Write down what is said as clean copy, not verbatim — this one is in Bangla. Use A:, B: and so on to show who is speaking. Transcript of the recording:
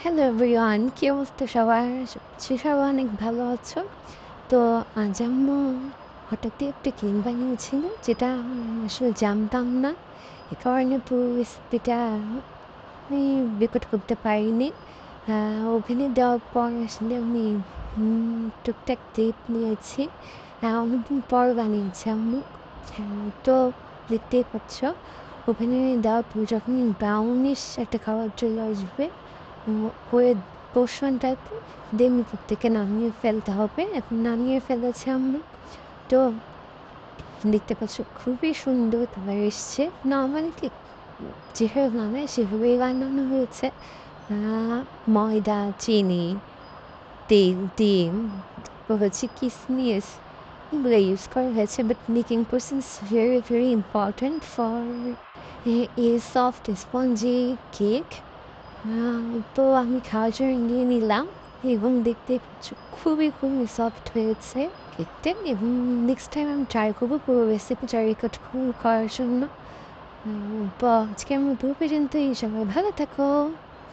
A: হ্যালো এভরিওয়ান, কি অবস্থা সবার? সবাই অনেক ভালো আছো? তো আজ আম্মু হঠাৎই একটা কেক বানিয়েছিল, যেটা আসলে জানতাম না। এ কারণে পুরো রেসিপিটা আমি রেকর্ড করতে পারিনি। ওভেনে দেওয়ার পর আসলে আমি টুকটাক টিপ নিয়েছি। অনেকদিন পর বানিয়েছি আম্মু। তো দেখতেই পাচ্ছ, ওভেনে দেওয়ার পর যখন ব্রাউনিশ একটা খাবার চলে আসবে হয়ে পোর্শনটাকে দেন উপর থেকে নামিয়ে ফেলতে হবে। এখন নামিয়ে ফেলেছে আমরা। তো দেখতে পাচ্ছ খুবই সুন্দর কালার এসছে। নর্মালি ঠিক যেভাবে বানায় সেভাবেই বানানো হয়েছে। ময়দা, চিনি, তেল, ডিম, তারপর হচ্ছে কিসমিস, এগুলো ইউজ করা হয়েছে। But making process very very important for a soft spongy cake. তো আমি খাওয়ার জন্য নিয়ে নিলাম এবং দেখতে পাচ্ছ খুবই খুবই সফট হয়েছে কেকটা। এবং নেক্সট টাইম আমি ট্রাই করবো পুরো রেসিপিটা রেকর্ড করার জন্য। তো আজকে আমি পুরো পর্যন্তই, সবাই ভালো থাকো।